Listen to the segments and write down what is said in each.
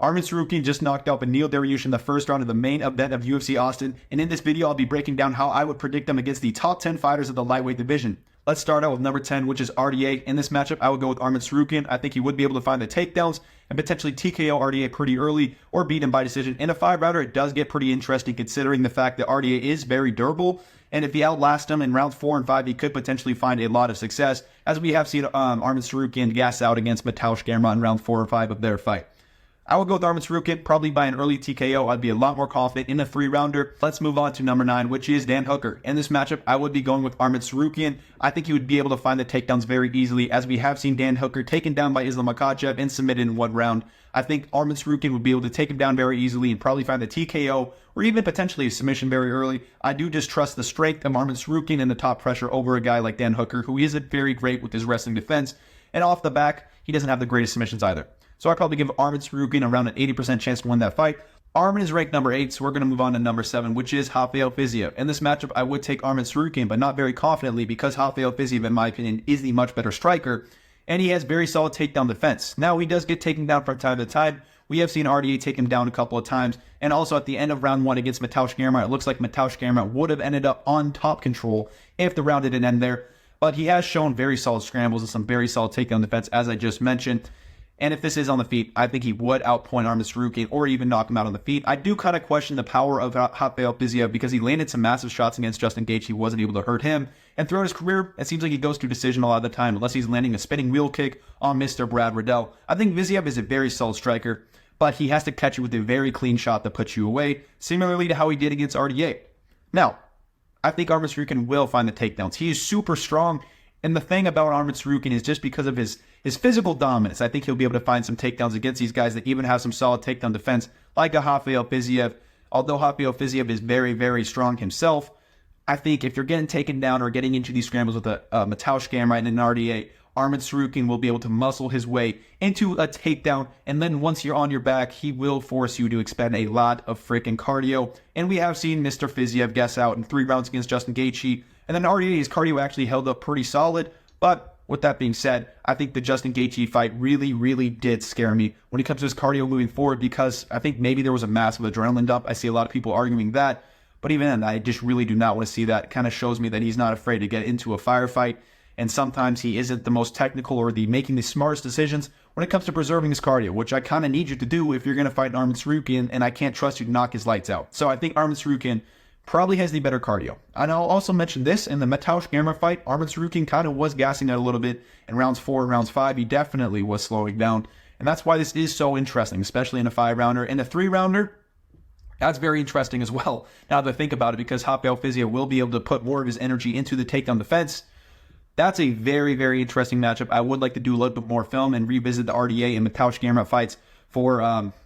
Arman Tsarukyan just knocked out Beneil Dariush in the first round of the main event of UFC Austin, and in this video I'll be breaking down how I would predict them against the top 10 fighters of the lightweight division. Let's start out with number 10, which is RDA. In this matchup, I would go with Arman Tsarukyan. I think he would be able to find the takedowns and potentially TKO RDA pretty early or beat him by decision. In a 5-rounder, it does get pretty interesting considering the fact that RDA is very durable, and if he outlasts him in rounds 4 and 5, he could potentially find a lot of success, as we have seen Arman Tsarukyan gas out against Mateusz Gamrot in round 4 and 5 of their fight. I would go with Arman Tsarukyan, probably by an early TKO. I'd be a lot more confident in a 3-rounder. Let's move on to number 9, which is Dan Hooker. In this matchup, I would be going with Arman Tsarukyan. I think he would be able to find the takedowns very easily, as we have seen Dan Hooker taken down by Islam Makhachev and submitted in 1 round. I think Arman Tsarukyan would be able to take him down very easily and probably find the TKO or even potentially a submission very early. I do just trust the strength of Arman Tsarukyan and the top pressure over a guy like Dan Hooker, who isn't very great with his wrestling defense. And off the back, he doesn't have the greatest submissions either. So I'd probably give Arman Tsarukyan around an 80% chance to win that fight. Arman is ranked number 8, so we're going to move on to number 7, which is Rafael Fiziev. In this matchup, I would take Arman Tsarukyan, but not very confidently, because Rafael Fiziev, in my opinion, is the much better striker, and he has very solid takedown defense. Now, he does get taken down from time to time. We have seen RDA take him down a couple of times, and also at the end of round 1 against Mateusz Gamrot, it looks like Mateusz Gamrot would have ended up on top control if the round didn't end there, but he has shown very solid scrambles and some very solid takedown defense, as I just mentioned. And if this is on the feet, I think he would outpoint Arman Tsarukyan or even knock him out on the feet. I do kind of question the power of Rafael Fiziev because he landed some massive shots against Justin Gaethje. He wasn't able to hurt him. And throughout his career, it seems like he goes to decision a lot of the time, unless he's landing a spinning wheel kick on Mr. Brad Riddell. I think Fiziev is a very solid striker, but he has to catch you with a very clean shot that puts you away, similarly to how he did against RDA. Now, I think Arman Tsarukyan will find the takedowns. He is super strong. And the thing about Arman Tsarukyan is just because of his physical dominance, I think he'll be able to find some takedowns against these guys that even have some solid takedown defense, like a Rafael Fiziev. Although Rafael Fiziev is very, very strong himself, I think if you're getting taken down or getting into these scrambles with a Mateusz Gamrot and an RDA, Arman Tsarukyan will be able to muscle his way into a takedown, and then once you're on your back, he will force you to expend a lot of freaking cardio. And we have seen Mr. Fiziev gas out in 3 rounds against Justin Gaethje, and then RDA's cardio actually held up pretty solid. But with that being said, I think the Justin Gaethje fight really, really did scare me when it comes to his cardio moving forward, because I think maybe there was a massive adrenaline dump. I see a lot of people arguing that, but even then, I just really do not want to see that. It kind of shows me that he's not afraid to get into a firefight, and sometimes he isn't the most technical or making the smartest decisions when it comes to preserving his cardio, which I kind of need you to do if you're going to fight Arman Tsarukyan, and I can't trust you to knock his lights out. So I think Arman Tsarukyan probably has the better cardio. And I'll also mention this, in the Mateusz Gamrot fight, Arman Tsarukyan kind of was gassing out a little bit. In rounds 4 and rounds 5, he definitely was slowing down. And that's why this is so interesting, especially in a 5-rounder. In a 3-rounder, that's very interesting as well, now that I think about it, because Rafael Fiziev will be able to put more of his energy into the takedown defense. That's a very, very interesting matchup. I would like to do a little bit more film and revisit the RDA and Mateusz Gamrot fights for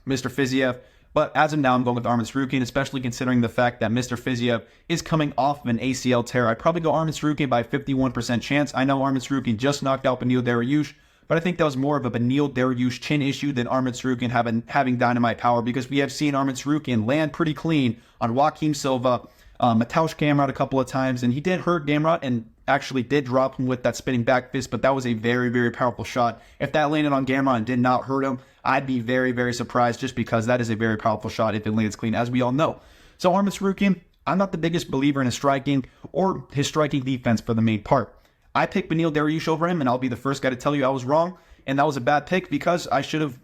Mr. Fiziev. But as of now, I'm going with Arman Tsarukyan, especially considering the fact that Mr. Fiziev is coming off of an ACL tear. I'd probably go Arman Tsarukyan by a 51% chance. I know Arman Tsarukyan just knocked out Beneil Dariush, but I think that was more of a Beneil Dariush chin issue than Arman Tsarukyan having dynamite power, because we have seen Arman Tsarukyan land pretty clean on Joaquim Silva, Mateusz Gamrot a couple of times, and he did hurt Gamrot and actually did drop him with that spinning back fist, but that was a very, very powerful shot. If that landed on Gamrot and did not hurt him, I'd be very, very surprised, just because that is a very powerful shot if it lands clean, as we all know. So Arman Tsarukyan, I'm not the biggest believer in his striking or his striking defense for the main part. I picked Beneil Dariush over him, and I'll be the first guy to tell you I was wrong, and that was a bad pick, because I should have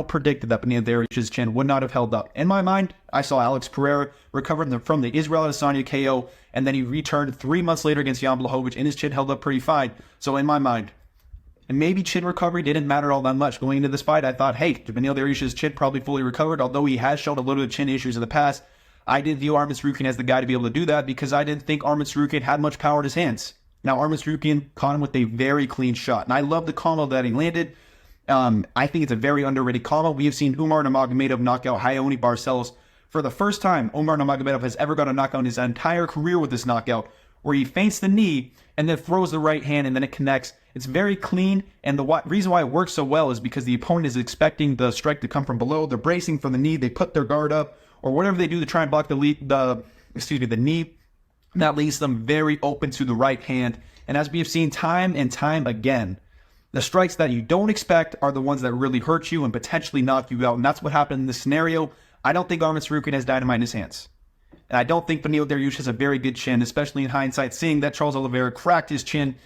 predicted that Beneil Dariush's chin would not have held up. In my mind, I saw Alex Pereira recover from the Israel Adesanya KO, and then he returned 3 months later against Jan Blachowicz, and his chin held up pretty fine. So in my mind, and maybe chin recovery didn't matter all that much. Going into this fight, I thought, hey, Beneil Dariush's chin probably fully recovered, although he has shown a little bit of chin issues in the past. I didn't view Arman Tsarukyan as the guy to be able to do that, because I didn't think Arman Tsarukyan had much power in his hands. Now, Arman Tsarukyan caught him with a very clean shot, and I love the combo that he landed. I think it's a very underrated combo. We have seen Umar Nurmagomedov knock out Raoni Barcelos. For the first time, Umar Nurmagomedov has ever got a knockout in his entire career with this knockout, where he feints the knee and then throws the right hand and then it connects. It's very clean, and the reason why it works so well is because the opponent is expecting the strike to come from below. They're bracing for the knee. They put their guard up, or whatever they do to try and block the knee. That leaves them very open to the right hand. And as we have seen time and time again, The strikes that you don't expect are the ones that really hurt you and potentially knock you out. And that's what happened in this scenario. I don't think Arman Tsarukyan has dynamite in his hands. And I don't think Beneil Dariush has a very good chin, especially in hindsight, seeing that Charles Oliveira cracked his chin,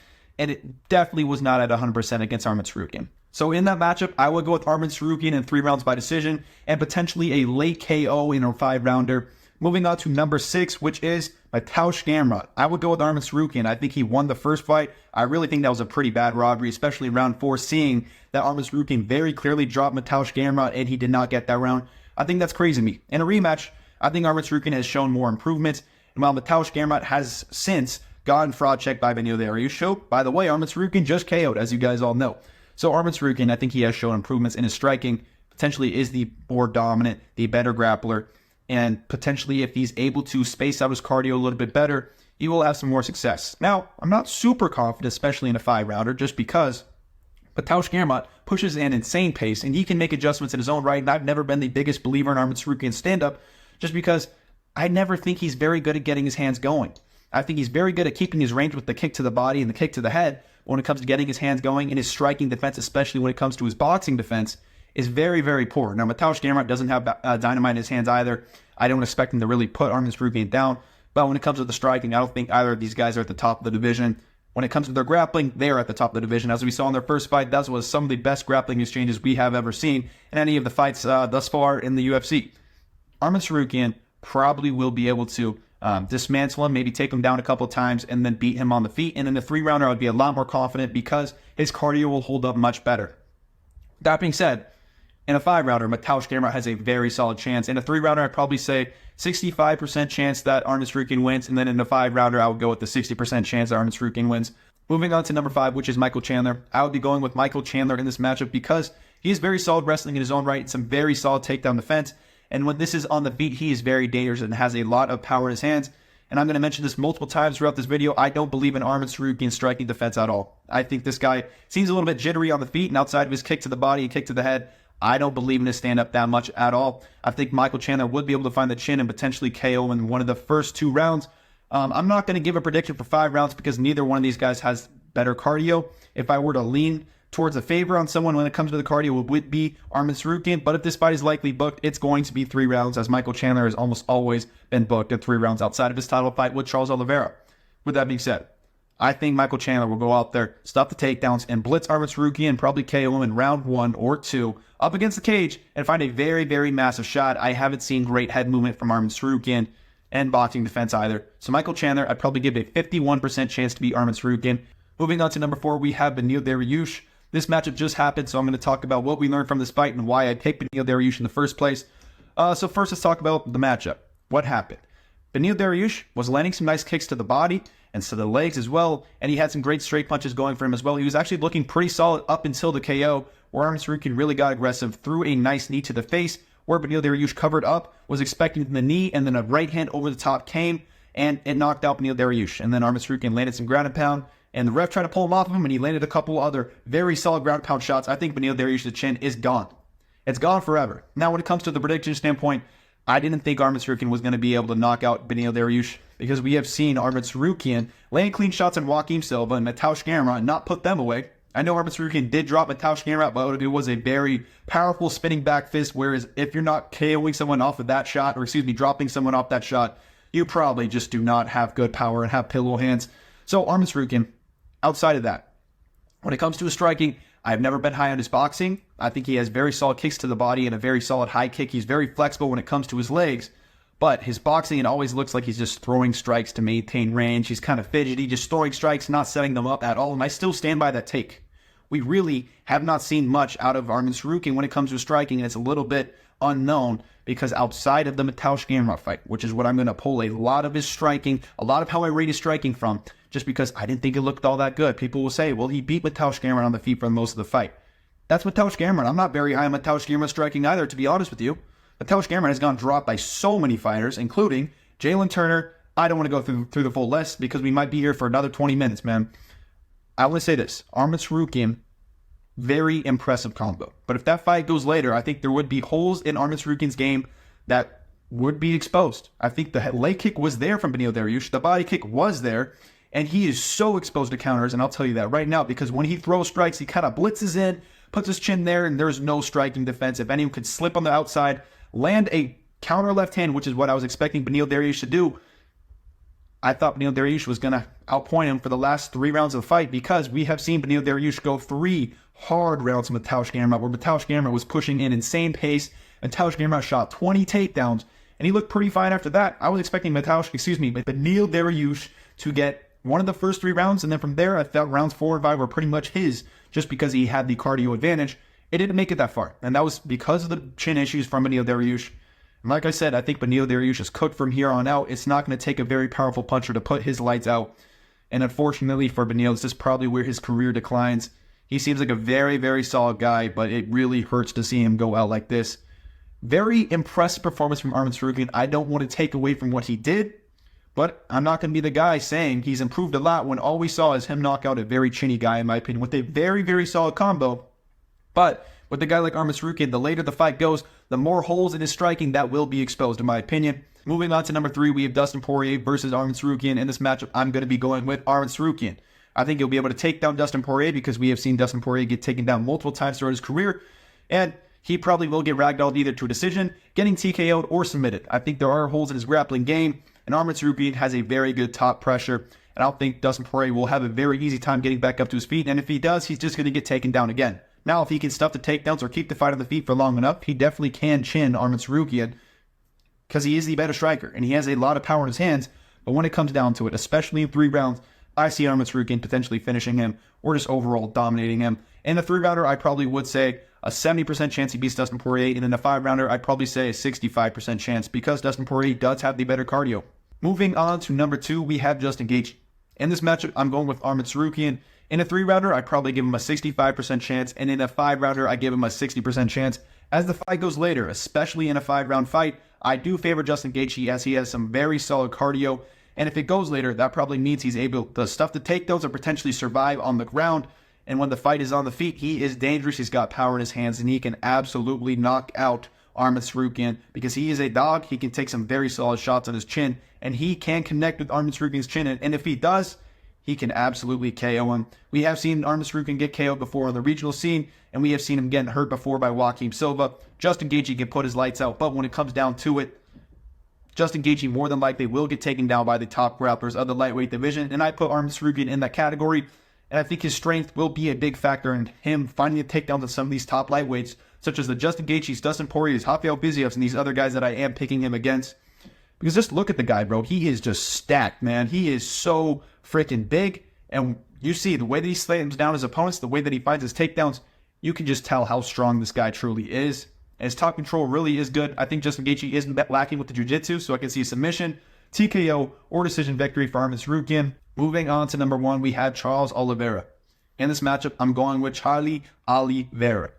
and it definitely was not at 100% against Arman Tsarukyan. So in that matchup, I would go with Arman Tsarukyan in 3 rounds by decision, and potentially a late KO in a 5-rounder. Moving on to number 6, which is Mateusz Gamrot. I would go with Arman Tsarukyan. I think he won the first fight. I really think that was a pretty bad robbery, especially in round 4, seeing that Arman Tsarukyan very clearly dropped Mateusz Gamrot, and he did not get that round. I think that's crazy to me. In a rematch, I think Arman Tsarukyan has shown more improvements, and while Mateusz Gamrot has since gotten fraud checked by Beneil Dariush. So, by the way, Arman Tsarukyan just KO'd, as you guys all know. So Arman Tsarukyan, I think he has shown improvements in his striking, potentially is the more dominant, the better grappler, and potentially if he's able to space out his cardio a little bit better, he will have some more success. Now, I'm not super confident, especially in a 5-rounder, just because Mateusz Gamrot pushes an insane pace, and he can make adjustments in his own right, and I've never been the biggest believer in Arman Tsarukyan's stand-up, just because I never think he's very good at getting his hands going. I think he's very good at keeping his range with the kick to the body and the kick to the head. When it comes to getting his hands going, and his striking defense, especially when it comes to his boxing defense, is very, very poor. Now, Mateusz Gamrot doesn't have dynamite in his hands either. I don't expect him to really put Arman Tsarukyan down. But when it comes to the striking, I don't think either of these guys are at the top of the division. When it comes to their grappling, they are at the top of the division. As we saw in their first fight, that was some of the best grappling exchanges we have ever seen in any of the fights thus far in the UFC. Arman Tsarukyan probably will be able to dismantle him, maybe take him down a couple of times, and then beat him on the feet. And in the 3-rounder, I would be a lot more confident because his cardio will hold up much better. That being said, in a 5-rounder, Mateusz Gamrot has a very solid chance. In a 3-rounder, I'd probably say 65% chance that Arman Tsarukyan wins, and then in a 5-rounder, I would go with the 60% chance that Arman Tsarukyan wins. Moving on to number 5, which is Michael Chandler. I would be going with Michael Chandler in this matchup because he is very solid wrestling in his own right, some very solid takedown defense. And when this is on the feet, he is very dangerous and has a lot of power in his hands. And I'm going to mention this multiple times throughout this video. I don't believe in Arman Tsarukyan's striking defense at all. I think this guy seems a little bit jittery on the feet, and outside of his kick to the body and kick to the head, I don't believe in his stand-up that much at all. I think Michael Chandler would be able to find the chin and potentially KO in one of the first 2 rounds. I'm not going to give a prediction for 5 rounds because neither one of these guys has better cardio. If I were to lean towards a favor on someone when it comes to the cardio, it would be Arman Tsarukyan. But if this fight is likely booked, it's going to be 3 rounds, as Michael Chandler has almost always been booked at 3 rounds outside of his title fight with Charles Oliveira. With that being said, I think Michael Chandler will go out there, stop the takedowns, and blitz Arman Tsarukyan and probably KO him in round 1 or 2 up against the cage and find a very, very massive shot. I haven't seen great head movement from Arman Tsarukyan and boxing defense either. So Michael Chandler, I'd probably give a 51% chance to beat Arman Tsarukyan. Moving on to number 4, we have Beneil Dariush. This matchup just happened, so I'm going to talk about what we learned from this fight and why I picked Beneil Dariush in the first place. So first, let's talk about the matchup. What happened? Beneil Dariush was landing some nice kicks to the body and to the legs as well, and he had some great straight punches going for him as well. He was actually looking pretty solid up until the KO, where Arman Tsarukyan really got aggressive, threw a nice knee to the face, where Beneil Dariush covered up, was expecting the knee, and then a right hand over the top came, and it knocked out Beneil Dariush. And then Arman Tsarukyan landed some ground and pound, and the ref tried to pull him off of him, and he landed a couple other very solid ground and pound shots. I think Beneil Dariush's chin is gone. It's gone forever. Now, when it comes to the prediction standpoint, I didn't think Arman Tsarukyan was going to be able to knock out Beneil Dariush because we have seen Arman Tsarukyan land clean shots on Joaquim Silva and Mateusz Gamrot and not put them away. I know Arman Tsarukyan did drop Mateusz Gamrot, but it was a very powerful spinning back fist, whereas if you're not KOing someone off of that shot, or dropping someone off that shot, you probably just do not have good power and have pillow hands. So Arman Tsarukyan, outside of that, when it comes to his striking, I've never been high on his boxing. I think he has very solid kicks to the body and a very solid high kick. He's very flexible when it comes to his legs. But his boxing, it always looks like he's just throwing strikes to maintain range. He's kind of fidgety, just throwing strikes, not setting them up at all. And I still stand by that take. We really have not seen much out of Arman Tsarukyan when it comes to striking, and it's a little bit unknown because outside of the Mateusz Gamrot fight, which is what I'm going to pull a lot of his striking, a lot of how I rate his striking from, just because I didn't think it looked all that good. People will say, well, he beat Mateusz Gamrot on the feet for most of the fight. That's Mateusz Gamrot. I'm not very high on Mateusz Gamrot striking either, to be honest with you. Mateusz Gamrot has gone dropped by so many fighters, including Jalen Turner. I don't want to go through the full list because we might be here for another 20 minutes, man. I want to say this. Arman Tsarukyan, very impressive combo. But if that fight goes later, I think there would be holes in Arman Tsarukyan's game that would be exposed. I think the leg kick was there from Beneil Dariush. The body kick was there. And he is so exposed to counters, and I'll tell you that right now, because when he throws strikes, he kind of blitzes in, puts his chin there, and there's no striking defense. If anyone could slip on the outside, land a counter left hand, which is what I was expecting Beneil Dariush to do, I thought Beneil Dariush was going to outpoint him for the last 3 rounds of the fight, because we have seen Beneil Dariush go 3 hard rounds with Mateusz Gamrot, where Mateusz Gamrot was pushing an insane pace. Mateusz Gamrot shot 20 takedowns, and he looked pretty fine after that. I was expecting Beneil Dariush to get one of the first 3 rounds, and then from there, I felt rounds 4 and 5 were pretty much his, just because he had the cardio advantage. It didn't make it that far, and that was because of the chin issues from Beneil Dariush. And like I said, I think Beneil Dariush is cooked from here on out. It's not going to take a very powerful puncher to put his lights out. And unfortunately for Beneil, this is probably where his career declines. He seems like a very, very solid guy, but it really hurts to see him go out like this. Very impressive performance from Arman Tsarukyan. I don't want to take away from what he did, but I'm not going to be the guy saying he's improved a lot when all we saw is him knock out a very chinny guy, in my opinion, with a very, very solid combo. But with a guy like Arman Tsarukyan, the later the fight goes, the more holes in his striking that will be exposed, in my opinion. Moving on to number 3, we have Dustin Poirier versus Arman Tsarukyan. In this matchup, I'm going to be going with Arman Tsarukyan. I think he'll be able to take down Dustin Poirier, because we have seen Dustin Poirier get taken down multiple times throughout his career, and he probably will get ragdolled either to a decision, getting TKO'd, or submitted. I think there are holes in his grappling game, and Arman Tsarukyan has a very good top pressure, and I don't think Dustin Poirier will have a very easy time getting back up to his feet, and if he does, he's just going to get taken down again. Now, if he can stuff the takedowns or keep the fight on the feet for long enough, he definitely can chin Arman Tsarukyan, because he is the better striker, and he has a lot of power in his hands. But when it comes down to it, especially in 3 rounds, I see Arman Tsarukyan potentially finishing him, or just overall dominating him. In the 3-rounder, I probably would say a 70% chance he beats Dustin Poirier, and in the 5-rounder, I'd probably say a 65% chance, because Dustin Poirier does have the better cardio. Moving on to number 2, we have Justin Gaethje. In this matchup, I'm going with Arman Tsarukyan. In a 3-rounder, I'd probably give him a 65% chance, and in a 5-rounder, I give him a 60% chance. As the fight goes later, especially in a 5-round fight, I do favor Justin Gaethje, as he has some very solid cardio, and if it goes later, that probably means he's able to stuff the takedowns or potentially survive on the ground. And when the fight is on the feet, he is dangerous. He's got power in his hands, and he can absolutely knock out Arman Tsarukyan, because he is a dog. He can take some very solid shots on his chin, and he can connect with Arman Tsarukyan's chin, and if he does, he can absolutely KO him. We have seen Arman Tsarukyan get KO'd before on the regional scene, and we have seen him get hurt before by Joaquim Silva. Justin Gaethje can put his lights out, but when it comes down to it, Justin Gaethje more than likely will get taken down by the top grapplers of the lightweight division, and I put Arman Tsarukyan in that category, and I think his strength will be a big factor in him finding the takedowns of some of these top lightweights, such as the Justin Gaethje's, Dustin Poirier's, Rafael Biziev's, and these other guys that I am picking him against. Because just look at the guy, bro. He is just stacked, man. He is so freaking big, and you see the way that he slams down his opponents, the way that he finds his takedowns, you can just tell how strong this guy truly is. And his top control really is good. I think Justin Gaethje is lacking with the jiu-jitsu, so I can see submission, TKO, or decision victory for Arman Tsarukyan. Moving on to number 1, we have Charles Oliveira. In this matchup, I'm going with Charlie Oliveira.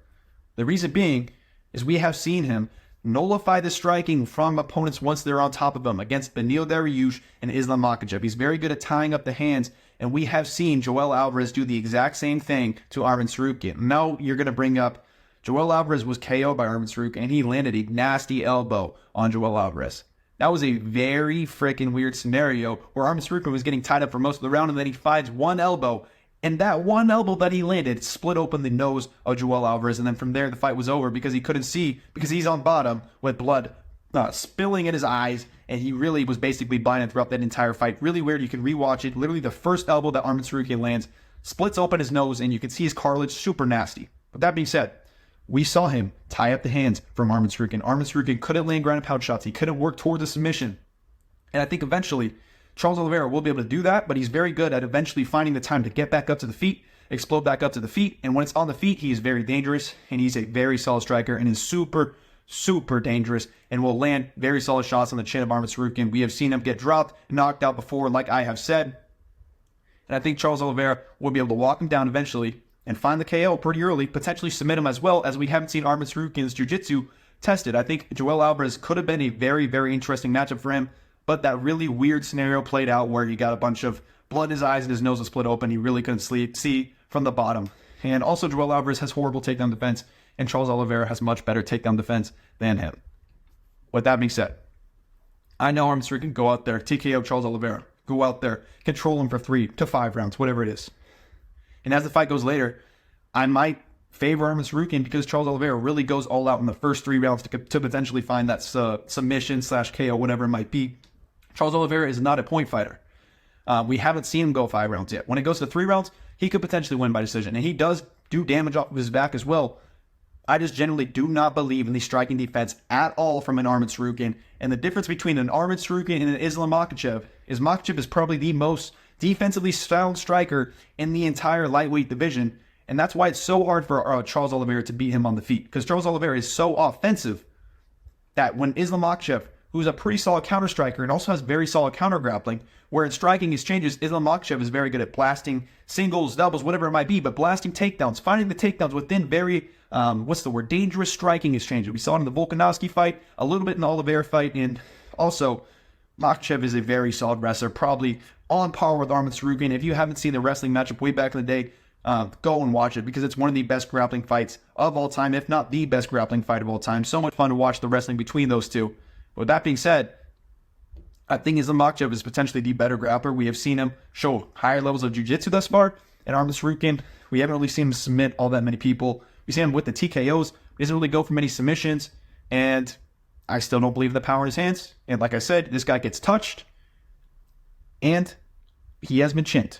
The reason being is we have seen him nullify the striking from opponents once they're on top of him against Beneil Dariush and Islam Makhachev. He's very good at tying up the hands, and we have seen Joel Alvarez do the exact same thing to Arman Tsarukyan. Now you're going to bring up Joel Alvarez was KO'd by Arman Tsarukyan, and he landed a nasty elbow on Joel Alvarez. That was a very freaking weird scenario where Arman Tsarukyan was getting tied up for most of the round, and then he finds one elbow, and that one elbow that he landed split open the nose of Joel Alvarez, and then from there the fight was over because he couldn't see, because he's on bottom with blood spilling in his eyes, and he really was basically blinded throughout that entire fight. Really weird. You can rewatch it. Literally the first elbow that Arman Tsarukyan lands splits open his nose, and you can see his cartilage. Super nasty. But that being said, we saw him tie up the hands from Arman Tsarukyan. Arman Tsarukyan couldn't land ground and pound shots. He couldn't work toward the submission. And I think eventually Charles Oliveira will be able to do that, but he's very good at eventually finding the time to get back up to the feet, explode back up to the feet, and when it's on the feet, he is very dangerous, and he's a very solid striker, and is super, super dangerous, and will land very solid shots on the chin of Arman Tsarukyan. We have seen him get dropped, knocked out before, like I have said, and I think Charles Oliveira will be able to walk him down eventually, and find the KO pretty early, potentially submit him as well, as we haven't seen Arman Tsarukyan's jiu-jitsu tested. I think Joel Alvarez could have been a very, very interesting matchup for him, but that really weird scenario played out where he got a bunch of blood in his eyes and his nose was split open. He really couldn't see from the bottom. And also Joel Alvarez has horrible takedown defense, and Charles Oliveira has much better takedown defense than him. With that being said, I know Arman Tsarukyan go out there, TKO Charles Oliveira. go out there, control him for 3 to 5 rounds, whatever it is. And as the fight goes later, I might favor Arman Tsarukyan because Charles Oliveira really goes all out in the first 3 rounds to potentially find that submission / KO, whatever it might be. Charles Oliveira is not a point fighter. We haven't seen him go 5 rounds yet. When it goes to 3 rounds, he could potentially win by decision. And he does do damage off of his back as well. I just generally do not believe in the striking defense at all from an Arman Tsarukyan. And the difference between an Arman Tsarukyan and an Islam Makhachev is probably the most defensively sound striker in the entire lightweight division. And that's why it's so hard for Charles Oliveira to beat him on the feet. Because Charles Oliveira is so offensive that when Islam Makhachev, who's a pretty solid counter striker and also has very solid counter grappling, where in striking exchanges, Islam Makhachev is very good at blasting singles, doubles, whatever it might be, but blasting takedowns, finding the takedowns within very, dangerous striking exchanges. We saw it in the Volkanovski fight, a little bit in the Oliveira fight, and also Makhachev is a very solid wrestler, probably on par with Arman Tsarukyan. If you haven't seen the wrestling matchup way back in the day, go and watch it because it's one of the best grappling fights of all time, if not the best grappling fight of all time. So much fun to watch the wrestling between those two. With that being said, I think Islam Makhachev is potentially the better grappler. We have seen him show higher levels of jiu-jitsu thus far. And Arman Tsarukyan, we haven't really seen him submit all that many people. We see him with the TKOs. He doesn't really go for many submissions. And I still don't believe in the power in his hands. And like I said, this guy gets touched. And he has been chinned.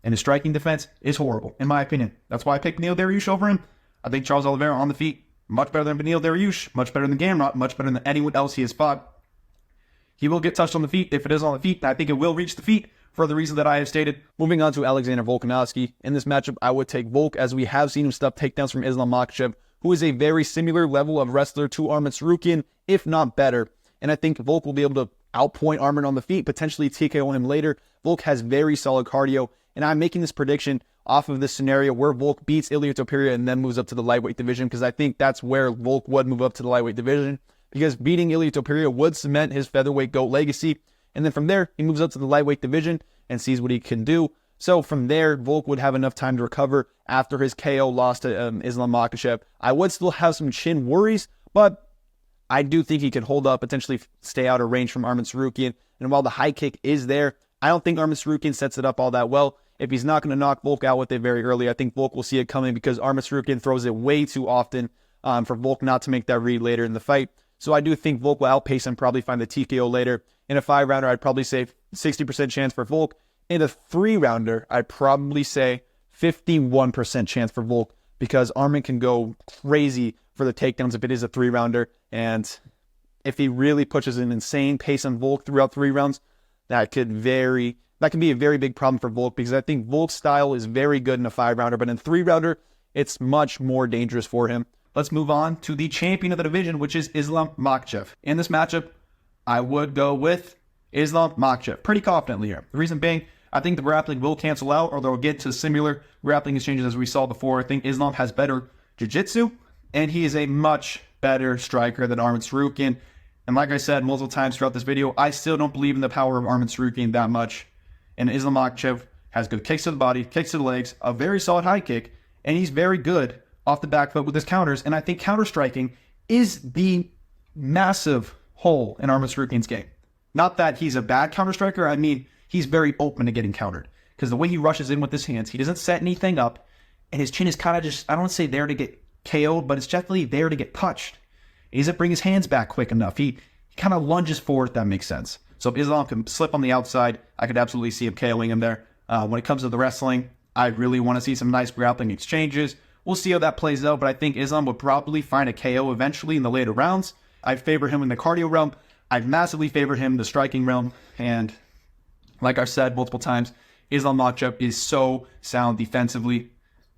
And his striking defense is horrible, in my opinion. That's why I picked Beneil Dariush over him. I think Charles Oliveira on the feet, much better than Beneil Dariush, much better than Gamrot, much better than anyone else he has fought. He will get touched on the feet. If it is on the feet, I think it will reach the feet for the reason that I have stated. Moving on to Alexander Volkanovski. In this matchup, I would take Volk, as we have seen him stuff takedowns from Islam Makhachev, who is a very similar level of wrestler to Arman Tsarukyan, if not better. And I think Volk will be able to outpoint Arman on the feet, potentially TKO him later. Volk has very solid cardio, and I'm making this prediction off of this scenario where Volk beats Ilia Topuria and then moves up to the lightweight division, because I think that's where Volk would move up to the lightweight division, because beating Ilia Topuria would cement his featherweight GOAT legacy. And then from there, he moves up to the lightweight division and sees what he can do. So from there, Volk would have enough time to recover after his KO loss to Islam Makhachev. I would still have some chin worries, but I do think he could hold up, potentially stay out of range from Arman Tsarukyan. And while the high kick is there, I don't think Arman Tsarukyan sets it up all that well. If he's not going to knock Volk out with it very early, I think Volk will see it coming because Arman Tsarukyan throws it way too often for Volk not to make that read later in the fight. So I do think Volk will outpace him, probably find the TKO later. In a 5-rounder, I'd probably say 60% chance for Volk. In a 3-rounder, I'd probably say 51% chance for Volk because Arman can go crazy for the takedowns if it is a 3-rounder. And if he really pushes an insane pace on Volk throughout 3 rounds, that can be a very big problem for Volk because I think Volk's style is very good in a 5-rounder, but in a 3-rounder, it's much more dangerous for him. Let's move on to the champion of the division, which is Islam Makhachev. In this matchup, I would go with Islam Makhachev pretty confidently here. The reason being, I think the grappling will cancel out, or they'll get to similar grappling exchanges as we saw before. I think Islam has better jiu-jitsu, and he is a much better striker than Arman Tsarukyan. And like I said multiple times throughout this video, I still don't believe in the power of Arman Tsarukyan that much. And Islam Makhachev has good kicks to the body, kicks to the legs, a very solid high kick, and he's very good off the back foot with his counters. And I think counter-striking is the massive hole in Arman Tsarukyan's game. Not that he's a bad counter-striker, I mean, he's very open to getting countered. Because the way he rushes in with his hands, he doesn't set anything up, and his chin is kind of just, I don't want to say there to get KO'd, but it's definitely there to get touched. He doesn't bring his hands back quick enough. He kind of lunges forward, if that makes sense. So if Islam can slip on the outside, I could absolutely see him KOing him there. When it comes to the wrestling, I really want to see some nice grappling exchanges. We'll see how that plays out, but I think Islam would probably find a KO eventually in the later rounds. I favor him in the cardio realm. I massively favor him in the striking realm. And like I've said multiple times, Islam Makhachev is so sound defensively.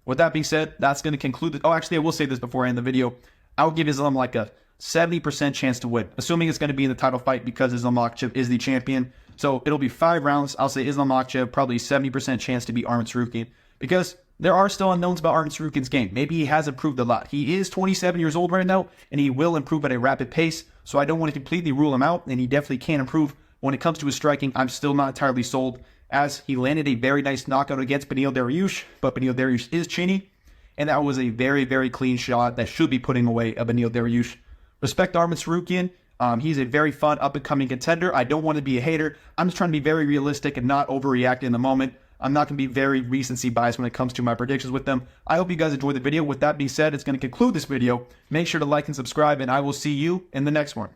With that being said, that's going to conclude it. Oh, actually, I will say this before I end the video. I will give Islam like a 70% chance to win, assuming it's going to be in the title fight because Islam Makhachev is the champion. So it'll be 5 rounds. I'll say Islam Makhachev, probably 70% chance to beat Arman Tsarukyan because there are still unknowns about Arman Tsarukyan's game. Maybe he has improved a lot. He is 27 years old right now, and he will improve at a rapid pace. So I don't want to completely rule him out, and he definitely can improve. When it comes to his striking, I'm still not entirely sold, as he landed a very nice knockout against Beneil Dariush, but Beneil Dariush is chinny, and that was a very, very clean shot that should be putting away a Beneil Dariush. Respect Arman Tsarukyan. He's a very fun up-and-coming contender. I don't want to be a hater. I'm just trying to be very realistic and not overreact in the moment. I'm not going to be very recency biased when it comes to my predictions with them. I hope you guys enjoyed the video. With that being said, it's going to conclude this video. Make sure to like and subscribe, and I will see you in the next one.